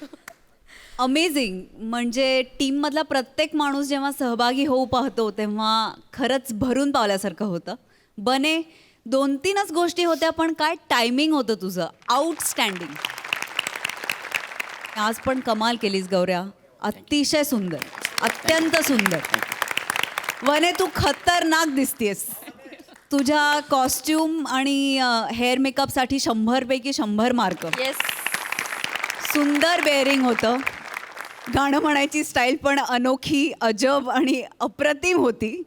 अमेझिंग म्हणजे टीममधला प्रत्येक माणूस जेव्हा सहभागी होऊ पाहतो तेव्हा खरंच भरून पावल्यासारखं होतं बने 2-3च गोष्टी होत्या पण काय टायमिंग होतं तुझं आउटस्टँडिंग आज पण कमाल केलीस गौऱ्या अतिशय सुंदर अत्यंत सुंदर वने तू खतरनाक दिसतेस तुझ्या कॉस्ट्युम आणि हेअर मेकअपसाठी 100पैकी 100 मार्क येस सुंदर बेअरिंग होतं गाणं म्हणायची स्टाईल पण अनोखी अजब आणि अप्रतिम होती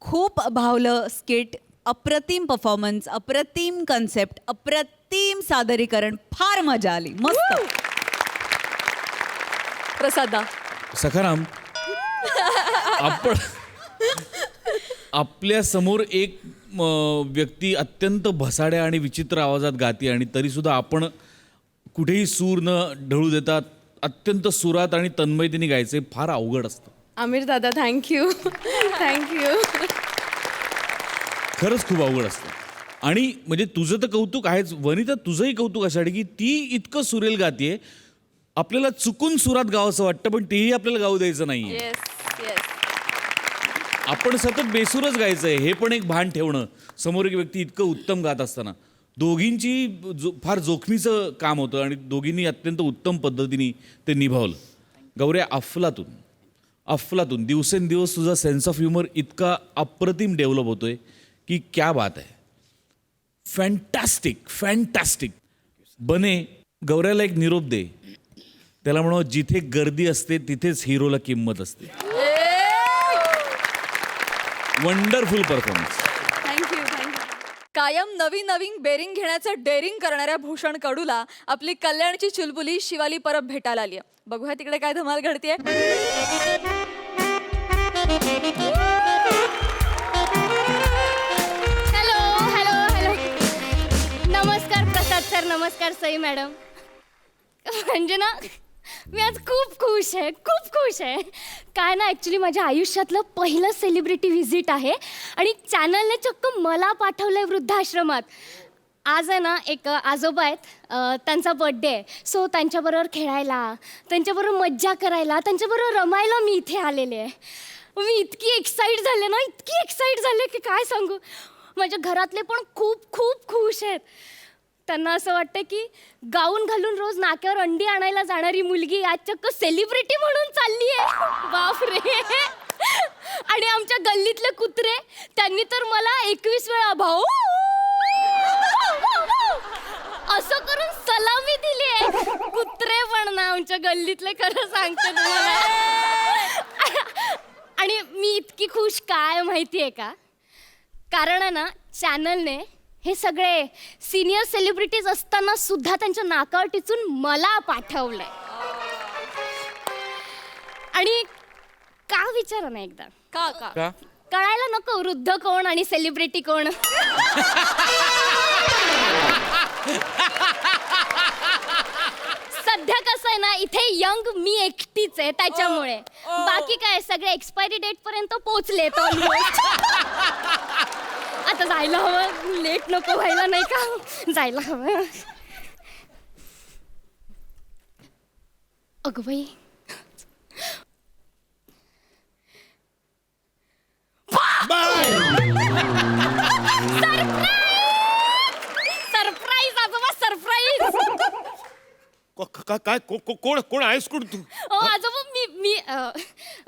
खूप भावलं स्किट अप्रतिम परफॉर्मन्स अप्रतिम कन्सेप्ट अप्रतिम सादरीकरण फार मजा आली मस्त प्रसादा सखाराम, आपण आपल्या समोर एक व्यक्ती अत्यंत भसाड्या आणि विचित्र आवाजात गाते आणि तरी सुद्धा आपण कुठेही सूर न ढळू देतात अत्यंत सुरात आणि तन्मयतेने गायचे फार अवघड असतं. आमिर दादा थँक्यू थँक्यू. खरंच खूप अवघड असतं. आणि म्हणजे तुझं तर कौतुक आहेच, वनिता तुझंही कौतुक अशासाठी की ती इतकं सुरेल गातीये, आपल्याला चुकून सुरात गावंसं वाटतं पण तेही आपल्याला गाऊ द्यायचं नाहीये. Yes yes. आपण सतत बेसूरच गायचंय हे पण एक भान ठेवणं. समोर एक व्यक्ती इतकं उत्तम गात असताना दोघींची फार जोखमीचं काम होतं आणि दोघींनी अत्यंत उत्तम पद्धतीने ते निभावलं. गौऱ्या, अफलातून दिवसेंदिवस तुझा सेन्स ऑफ ह्युमर इतका अप्रतिम डेव्हलप होतोय की क्या बात आहे. फॅन्टॅस्टिक. बने, गौऱ्याला एक निरोप दे. त्याला म्हणू, जिथे गर्दी असते तिथेच हिरोला किंमत असते. Wonderful performance. Thank you thank you. कायम नवीन नवीन बेरिंग घेण्याचं डेअरिंग करणाऱ्या भूषण कडूला आपली कल्याणची चुलबुली शिवाली परब भेटायला आली आहे. बघूया तिकडे काय धमाल घडतेय. Hello hello hello. नमस्कार प्रसाद सर, नमस्कार सई मॅडम. म्हणजे ना मी आज खूप खुश आहे. काय ना ॲक्च्युली माझ्या आयुष्यातलं पहिलं सेलिब्रिटी व्हिजिट आहे आणि चॅनलने चक्क मला पाठवलं आहे वृद्धाश्रमात. आज आहे ना एक आजोबा आहेत, त्यांचा बर्थडे आहे. सो त्यांच्याबरोबर खेळायला, त्यांच्याबरोबर मज्जा करायला, त्यांच्याबरोबर रमायला मी इथे आलेले आहे. मी इतकी एक्साईट झाले की काय सांगू. माझ्या घरातले पण खूप खूप खुश आहेत. त्यांना असं वाटतं की गाऊन घालून रोज नाक्यावर अंडी आणायला जाणारी मुलगी आज चक्क सेलिब्रिटी म्हणून चालली आहे. बापरे. आणि आमच्या गल्लीतले कुत्रे, त्यांनी तर मला 21 वेळा भाऊ असं करून सलामी दिली आहे. कुत्रे पण ना आमच्या गल्लीतले, खरं सांगते तुम्हाला. आणि मी इतकी खुश काय माहिती आहे का, कारण आहे ना चॅनलने हे सगळे सिनियर सेलिब्रिटीज असताना सुद्धा त्यांच्या नाकावर टिचून मला पाठवलंय. आणि का विचारा ना एकदा, का कळायला नको वृद्ध कोण आणि सेलिब्रिटी कोण. सध्या कसं आहे ना, इथे यंग मी एकटीच आहे त्याच्यामुळे. बाकी काय सगळे एक्सपायरी डेट पर्यंत पोहोचलेत ऑलमोस्ट. आता जायला हवं, लेट नको व्हायला, नाही का, जायला हवं. अगं बाई, सरप्राईज आजोबा, सरप्राईज. काय कोण आहेस कोण तू? आजोबा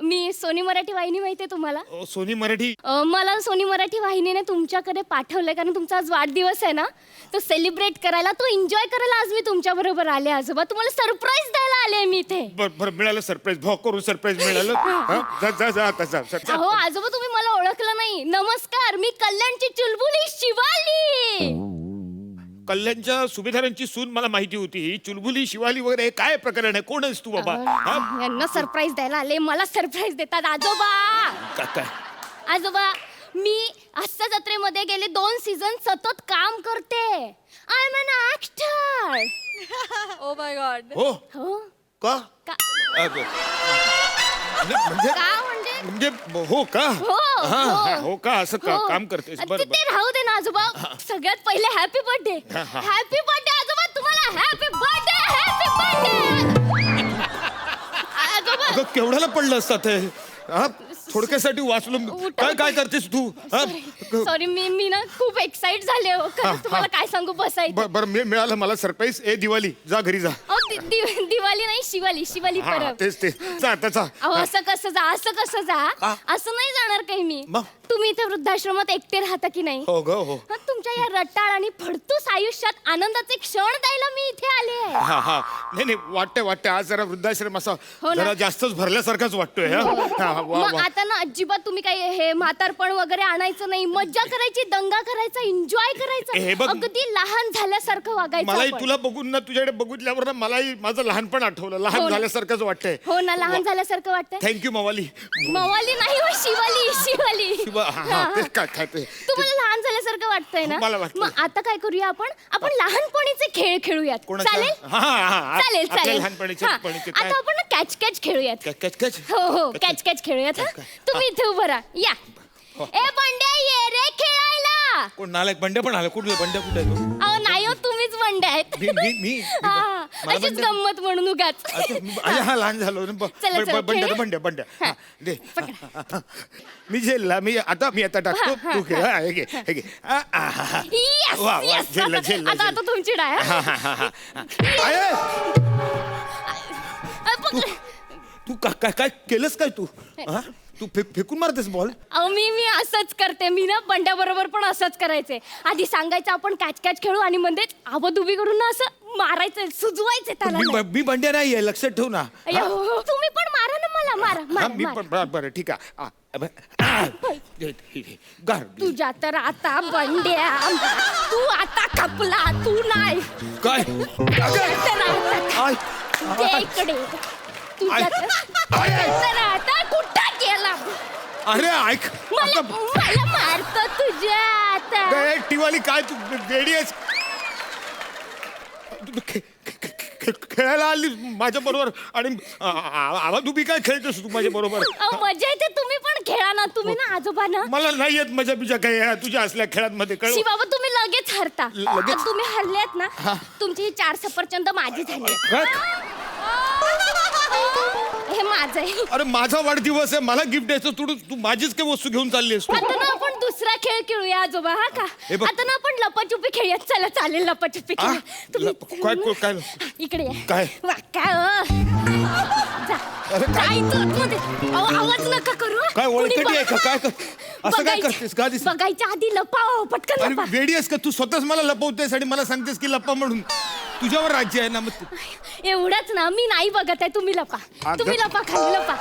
मी सोनी मराठी वाहिनी माहितीये तुम्हाला? सोनी मराठी? मला सोनी मराठी वाहिनीने तुमच्याकडे पाठवलंय कारण तुमचा आज वाढदिवस आहे ना, तो सेलिब्रेट करायला, तो एन्जॉय करायला आज मी तुमच्या बरोबर आले. आजोबा तुम्हाला सरप्राईज द्यायला आले मी इथे. बरं मिळालं सरप्राईज, भाव करून सरप्राईज मिळालं. हो आजोबा, तुम्ही मला ओळखलं नाही. नमस्कार, मी कल्याणची चुलबुली शिवाली. कल्याणच्या सुभेदारांची सून मला माहिती होती. ही चुलबुली शिवाली वगैरे काय प्रकरण आहे? कोण आहेस तू बाबा? यांना सरप्राईज द्यायला आले, मला सरप्राईज देतात. आजोबा आजोबा, मी हास्य जत्रेमध्ये गेले 2 सीझन सतत काम करते. I am an actor. Oh my god. हो का? म्हणजे हो का? हो का? असं काम करतेस? बरं ते राहू दे ना आजोबा. सगळ्यात पहिले हॅपी बर्थडे. हॅपी बर्थडे आजोबा, तुम्हाला हॅपी बर्थडे. आजोबा केवढ्याला पडलं असतात हे? थोडक्यासाठी वाचलो. काय करतेस तू? सॉरी, मी ना खूप एक्साइट झाले हो. तुम्हाला काय सांगू, बसायचं. बरं मिळालं मला सरप्राईज. दिवाळी, जा घरी जा. दिवाळी नाही, शिवाली परब. तेच जा आता जा. असं कसं जा, असं नाही जाणार काही मी. तुम्ही इथे वृद्धाश्रमात एकटे राहता की नाही? हो ग हो. तुमच्या या रटाळ आणि फडतूस आयुष्यात आनंदाचे क्षण द्यायला मी इथे आले आहे. नाही वाटतंय आज जरा वृद्धाश्रम असा जरा जास्तच भरल्यासारखाच वाटतोय. मग आता ना अजिबात तुम्ही काही हे म्हातारपण वगैरे आणायचं नाही. मज्जा करायची, दंगा करायचा, एन्जॉय करायचा, अगदी लहान झाल्यासारखं वागायचं. मलाही तुला बघून ना, तुझ्याकडे बघितल्यावर ना मलाही आई माझं लहानपण आठवलं. लहान हो ना. झाल्यासारखंच वाटतंय. हो ना, लहान झाल्यासारखं वाटतंय. थँक्यू मवाली. मवाली नाही हो, शिवाली. शिवा, हा, हा, ते काय काय ते तुम्हाला लहान झाल्यासारखं वाटतंय ना? मला वाटतंय. मग आता काय करूया आपण लहानपणीचे खेळ खेळूयात. कोणाच्या? चालेल? हा, हा, हा. चालेल आपल्या चालेल. लहानपणीचे- हा. पणीचे काय? आता आपण कॅच खेळूयात. कॅच हो कॅच खेळूयात. हा. तुम्ही इथे उभं राहा. या. ए बंड्या, ये रे खेळायला. कोण नालायक बंड्या पण आला. कुठलं बंड्या कुठे आहे तो? अहो नाही हो, तुम्हीच बंड्या आहेत. मी हा, मला अशीच बंड्या- गंमत म्हणून उगाच. अच्छा, अरे हा लहान झालो ना. चला, चला, बंड्या खेळूया? बंड्या हा, दे. मी झेलला. मी आता टाकतो. तू खेळ. हा, हे घे, हे घे. Yes, वा, वा, yes. झेललं. आता तुमची डाय. हा, हा, हा, हा. अरे, तू काय केलंस काय तू? हा? तू फेकून मारतेस बॉल? अहो मी असंच करते. मी ना बंड्या बरोबर पण असंच करायचे. आधी सांगायचं आपण कॅच खेळू आणि मध्येच आबद उभी करून ना असं मारायचं, सुजवायचं त्याला नाही. मी बंड्या नाहीये, लक्षात ठेव ना. अय्यो, तुम्ही पण मारा ना मला. हा, मी मारा. पण बरं ठीक आहे. गार. तुझ्या तर आता बंड्या, तू आता खपला. तू नाही. काय? तुझ्या तर आता आय. दे इकडे. तुझ्या तर आता कुठं गेला? अरे ऐक. मला मारतो तुझ्या आता. काय टिवाली काय तू रेडी आहेस? तू खेळायला आली माझ्या बरोबर आणि आवाज उभी काय खेळतेस तू माझ्या बरोबर? अहो, मजा येते. तुम्ही पण खेळा ना. तुम्ही ना आजोबा ना. मला नाही येत मजा बिजा काय तुझ्या असल्या खेळांमध्ये कळ. शी बाबा, तुम्ही लगेच हरता. लगेच? आता तुम्ही हरलेत ना, तुमची ही 4 सफरचंद माझी झाली. हे माझं आहे. अरे माझा वाढदिवस आहे, मला गिफ्ट द्यायचं. तू माझीच काय वस्तू घेऊन चालली आहेस तू? आता ना आपण दुसरा खेळ खेळूया आजोबा. हा का? हे बघ. आता ना आपण लपाछुपी खेळूयात. चला चालेल, लपाछुपी खेळूया. काय इकडे या. काय? वा, काय जा. अरे काय? काय तू आतमध्ये? अहो, आवाज नका करू. काय कुणी ओळखटी आहे का? बघा. काय असं काय बघायच्या- करतेस का? दिस बघायच्या आधी लपाव. पटकन अरे लपा. वेडी आहेस का तू? स्वतःच मला लपवतेस आणि मला सांगतेस की लपा म्हणून. तुझ्यावर राज्य आहे ना. मग एवढंच ना, मी नाही बघत आहे. तुम्ही लपा. अगं. तुम्ही लपा, खाली लपा.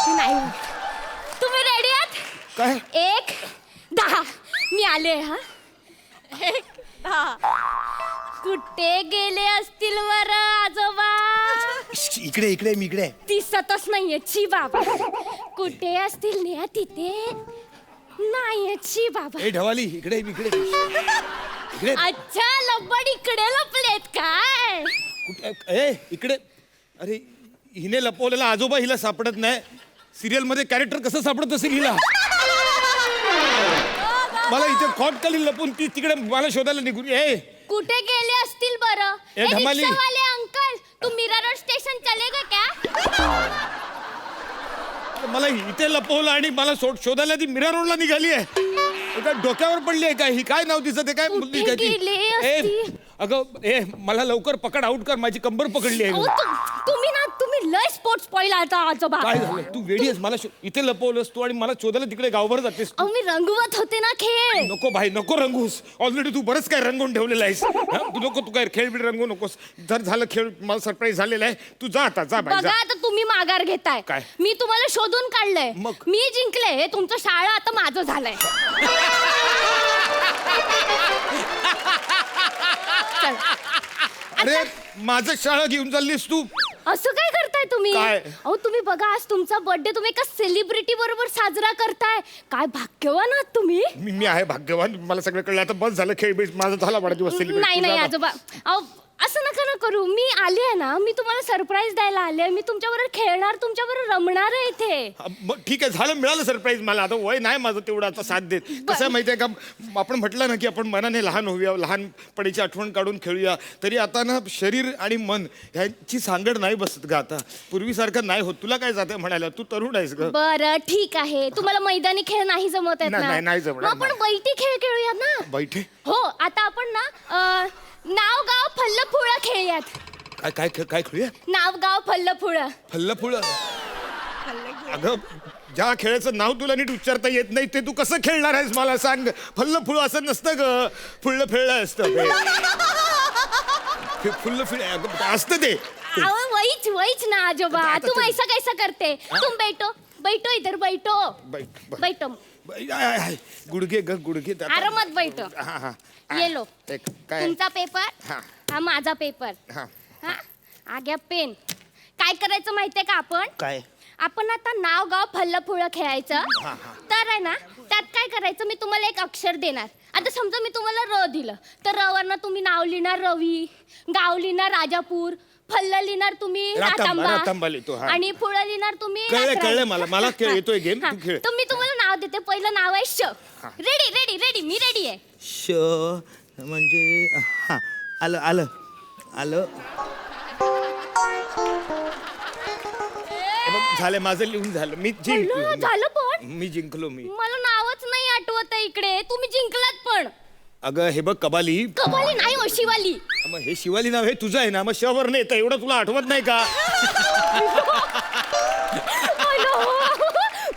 मी नाही बघत. तुम्ही रेडी आहात? काय? 1, 10. मी आले. हा 1, 10. कुठे गेले असतील वर आजोबा? इकडे मी इकडे. दिसतच नाहीये. छी बाबा. कुठे असतील न्या तिथे नाहीये. छी बाबा. ए ढवाली इकडे इकडे. अच्छा, लब्बड इकडे लपलेत काय? ए इकडे. अरे हिने लपवलेला आजोबा हिला सापडत नाही. सिरियल मध्ये कॅरेक्टर कसं सापडत असेल हिला? मला इथे खॉट खाली लपून ती तिकडे मला शोधायला निघून. ए कुठे गेले असतील बरं? ए, धमाली. रिक्षावाले अंकल, तुम मीरा रोड स्टेशन चलेगा क्या? मला इथे लपवलं आणि मला शोधायला ती मीरा रोडला निघाली आहे. एका डोक्यावर पडली आहे काय? ही काय नाव तिचं? ते काय कुठे मुलगी काय ती? गेले ए असतील? अगं ए मला लवकर पकड, आउट कर. माझी कंबर पकडली आहे. अहो, तुम्ही लय स्पोर्ट्स पॉइल आता आजोबा. काय झालं? तू वेडी आहेस. मला इथे लपवलंस तू आणि मला शोधायला तिकडे गावभर जातेस. अहो, मी रंगवत होते ना खेळ. नको भाई, नको रंगूस. ऑलरेडी तू बरंच काय रंगवून ठेवलेलं आहेस. हा? तू नको, तू काय खेळ बीड रंगू नकोस. जर झालं खेळ मला सरप्राईज झालेला आहे. तू जा आता, जा बाई बघा, जा. आता तुम्ही माघार घेताय. काय? मी तुम्हाला शोधून काढलंय. मग? मी जिंकले. हे तुमचं शाळा आता माझं झालंय. चल. अरे माझं शाळा घेऊन चाललीस तू? असं काय करताय तुम्ही? काय? अहो, तुम्ही बघा, आज तुमचा बर्थडे तुम्ही एका सेलिब्रिटी बरोबर साजरा करताय. काय भाग्यवान आहात तुम्ही. मी आहे भाग्यवान. मला सगळं कळलं. आता बस झालं खेळ बीड. माझा झाला वाढदिवस सेलिब्रेट. नाही आजोबा. अहो, असं नका ना करू. मी आले आहे ना, मी तुम्हाला सरप्राईज द्यायला आले. मी तुमच्याबरोबर खेळणार, तुमच्याबरोबर रमणार आहे इथे. ठीक आहे, झालं, मिळालं सरप्राईज मला. आता वय नाही माझं तेवढं आता साथ देत. कसं आहे माहिती आहे का, आपण म्हटलं ना की आपण मनाने लहान होऊया, लहानपणीची आठवण काढून खेळूया. तरी आता ना शरीर आणि मन ह्यांची सांगड नाही बसत ग आता. पूर्वीसारखं नाही होत. तुला काय जाते म्हणायला? तू तरुण आहेस ग. बरं ठीक आहे. तुम्हाला मैदानी खेळ नाही जमत आहेत ना? नाही जमणार. मग आपण बैठी खेळ खेळूया ना. बैठे? हो, आता आपण ना नाव गाव फल्ल फुळं खेळूयात. काय खेळूया? नाव गाव फल्ल फुळं. फल्ल फुळ? अगं ज्या खेळाचं नाव तुला नीट उच्चारता येत नाही ते तू कसं खेळणार आहेस मला सांग. फल्ल फुळ असं नसतं ग. फुळलं फिळलं असतं. फुल्ल फिळ असतं ते. अहो, वहीच ना आजोबा. तुम ऐसा कैसा करते? तुम बैठो इधर बैठो. गुडघे ग गुडघे. आरामात बैठो. हा. ये लो. काय? तुमचा पेपर, हा. हा माझा पेपर. हा. हा, आग्या पेन काय करायचं माहितीये का आपण काय आपण आता नाव गाव फल्ल फुळं खेळायचं तर आहे ना त्यात काय करायचं मी तुम्हाला एक अक्षर देणार आता समजा मी तुम्हाला र दिलं तर र वरनं तुम्ही नाव लिहिणार रवी गाव लिहिणार राजापूर फल्ल लिहिणार तुम्ही रातांबा लिहितो, हा. आणि फुळं लिहिणार तुम्ही कळलं नाथराज. मला खेळ येतोय गेम हा, तू खेळ तर मी तुम्हाला नाव देते पहिलं नाव आहे श रेडी रेडी रेडी मी रेडी आहे श म्हणजे हा आलं आलं आलं हे बघ, झालं माझं लिहून झालं मी पहिलं झालं पण मी जिंकलो मी मला नावच नाही आठवत आहे इकडे तुम्ही जिंकलात पण अगं हे बघ कबाली कबाली नाही हो शिवाली मग हे शिवाली नाव हे तुझं आहे ना मग शवर नाही येतं एवढं तुला आठवत नाही का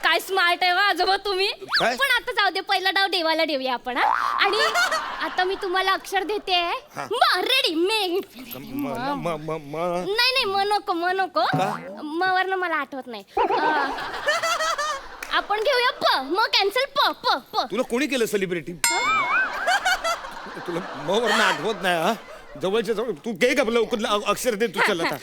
काय स्मार्ट आहे वा आजोबा तुम्ही काय? पण आता जाऊ दे पहिला डाव देवाला देऊया आपण हा? आणि आता मी तुम्हाला अक्षर देते रेडी मे नाही म नको म वरनं मला आठवत नाही आपण घेऊया प म कॅन्सल प प प तुला कोणी केलं सेलिब्रिटी तुला मग वरनं आठवत नाही हा जवळच्या जवळ तू घे का लवकर अक्षर दे तू चल आता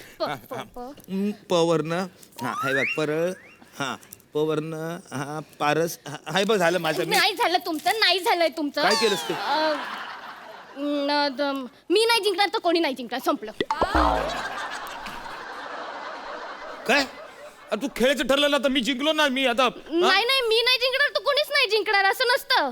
पवरनं हा हे बघ परळ हा पवरनं हा पारस हाय बघ झालं माझं नाही झालं तुमचं नाही झालंय तुमचं काय केलंस ते? मी नाही जिंकणार तर कोणी नाही जिंकणार संपलं काय तू खेळायचं ठरलं ना तर मी जिंकलो ना मी आता नाही नाही मी नाही जिंकणार तर कोणीच नाही जिंकणार असं नसतं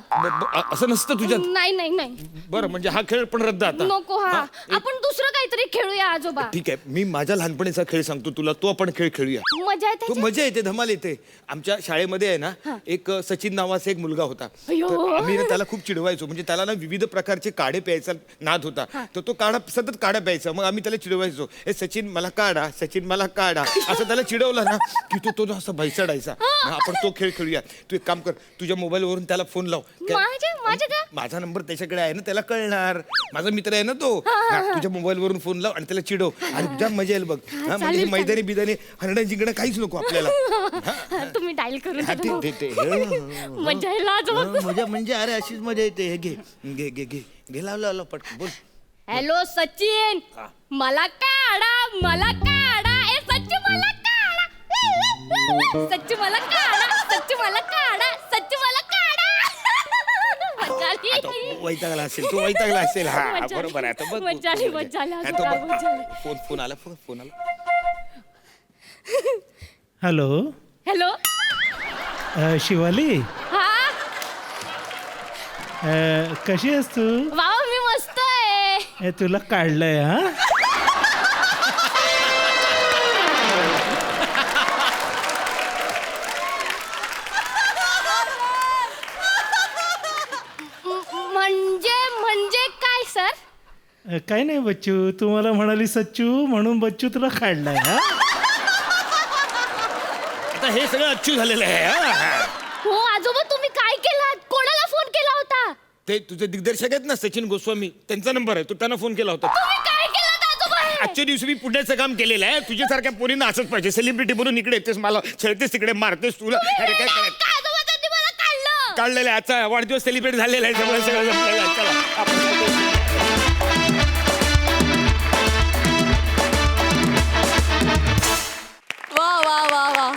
असं नसतं तुझ्यात नाही नाही नाही बरं म्हणजे हा खेळ पण रद्द आता नको हा आपण दुसरं काहीतरी खेळूया आजोबा ठीक आहे मी माझ्या लहानपणीचा खेळ सांगतो तुला तो आपण खेळ खेळूया मजा येते खूप मजा येते धमाल येते आमच्या शाळेमध्ये आहे ना एक सचिन नावाचा एक मुलगा होता अय्यो. तर आम्ही ना त्याला खूप चिडवायचो म्हणजे त्याला ना विविध प्रकारचे काढे प्यायचा नाद होता तर तो काढा सतत काढा प्यायचा मग आम्ही त्याला चिडवायचो हे सचिन मला काढा सचिन मला काढा असं त्याला चिडवलं ना की तो ना असं भैसाडायचा आपण तो खेळ खेळूया तू एक काम कर तुझ्या मोबाईल वरून त्याला फोन लाव माझ्या का माझा नंबर त्याच्याकडे आहे ना त्याला कळणार माझा मित्र आहे ना तो हा, तुझ्या मोबाईल वरून फोन लाव आणि त्याला चिडव आणि तुझ्या मजा येईल बघ हा, म्हणजे हे मैदानी बिदानी हरण्या जिंकणं काहीच नको आपल्याला तुम्ही डायल करून हा, द्या. ते मजा येईल आजोबा मजा म्हणजे अरे अशीच मजा येते हे घे घे घे घे घे लावलं पटकन बोल हॅलो सचिन मला काढा ए सच्ची मला काढा सच्ची मला काढा मजा आली. वैतागला असेल तू वैतागला असेल हा मजा आली. बरोबर आहे आता बघ मजा आली, मजा आली, हा, तो बघ. मजा आली. फोन आला फोन आला हॅलो हॅलो शिवाली हा कशी आहेस तू वाव मी मस्त आहे तुला काढलंय हा म्हणजे काय सर काही नाही बच्चू तू मला म्हणाली सच्चू म्हणून बच्चू तुला काढलाय हा आता हे सगळं अच्छू झालेलं आहे हा. हो आजोबा तुम्ही काय केलात कोणाला फोन केला होता ते तुझे दिग्दर्शक आहेत ना सचिन गोस्वामी त्यांचा नंबर आहे तू त्यांना फोन केला होता तुम्ही काय केलात आजोबा हे? आजच्या दिवशी मी पुण्याचं काम केलेलं आहे तुझ्यासारख्या पोरींना असंच पाहिजे सेलिब्रिटी म्हणून इकडे येतेस मला छळतेस तिकडे मारतेस तुला अरे काय करायचं का आजोबा त्यांनी मला काढलं काढलेलं आहे आजचा वाढदिवस सेलिब्रेट झालेला आहे सगळं सगळं जमलेलं आहे. चला, आपण वा वा वा वा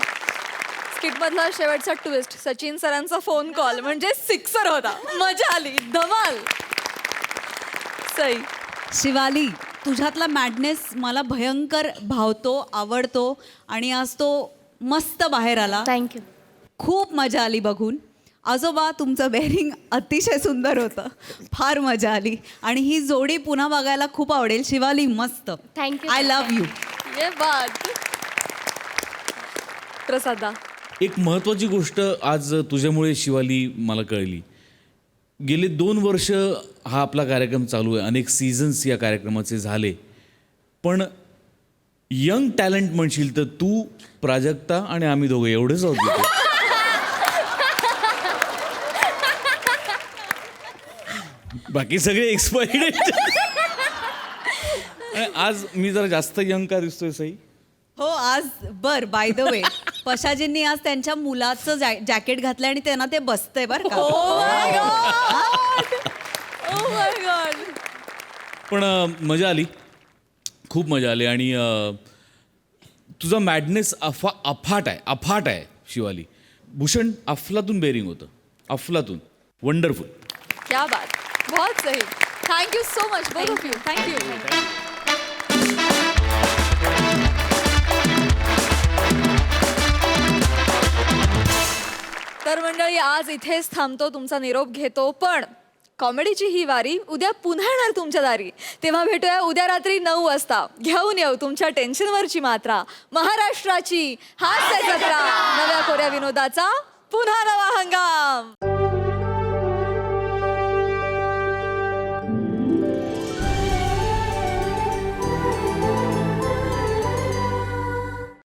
स्किट मधला शेवटचा ट्विस्ट सचिन सरांचा फोन कॉल म्हणजे सिक्सर होता मजा आली धमाल सई शिवाली तुझ्यातला मॅडनेस मला भयंकर भावतो आवडतो आणि आज तो मस्त बाहेर आला थँक्यू खूप मजा आली बघून आजोबा तुमचं बेअरिंग अतिशय सुंदर होतं फार मजा आली आणि ही जोडी पुन्हा बघायला खूप आवडेल शिवाली मस्त थँक्यू आय लव्ह यू ये बात प्रसादा एक महत्त्वाची गोष्ट आज तुझ्यामुळे शिवाली मला कळली गेले 2 वर्ष हा आपला कार्यक्रम चालू आहे अनेक सीझन्स या कार्यक्रमाचे झाले पण यंग टॅलेंट म्हणशील तर तू प्राजक्ता आणि आम्ही दोघं एवढेच आहोत इथे. बाकी सगळे एक्सपायर्ड आज मी जरा जास्त यंग का दिसतोय सई हो आज बर बाय द वे पशाजींनी आज त्यांच्या मुलाचं जॅकेट घातलंय आणि त्यांना ते बसतंय बरं का Oh my God. पण मजा आली खूप मजा आली आणि तुझा मॅडनेस अफाट आहे शिवाली. भूषण अफलातून बेरिंग होतं, अफलातून. वंडरफुल. क्या बात, बहुत सही. Thank you so much both of you. Thank you. तर मंडळी, आज इथेच थांबतो, तुमचा निरोप घेतो. पण कॉमेडीची ही वारी उद्या पुन्हा येणार तुमच्या दारी. तेव्हा भेटूया उद्या रात्री 9 वाजता. घेऊन येऊ तुमच्या टेन्शनवरची मात्रा. महाराष्ट्राची हास्य जत्रा, नव्या कोऱ्या विनोदाचा पुन्हा नवा हंगाम.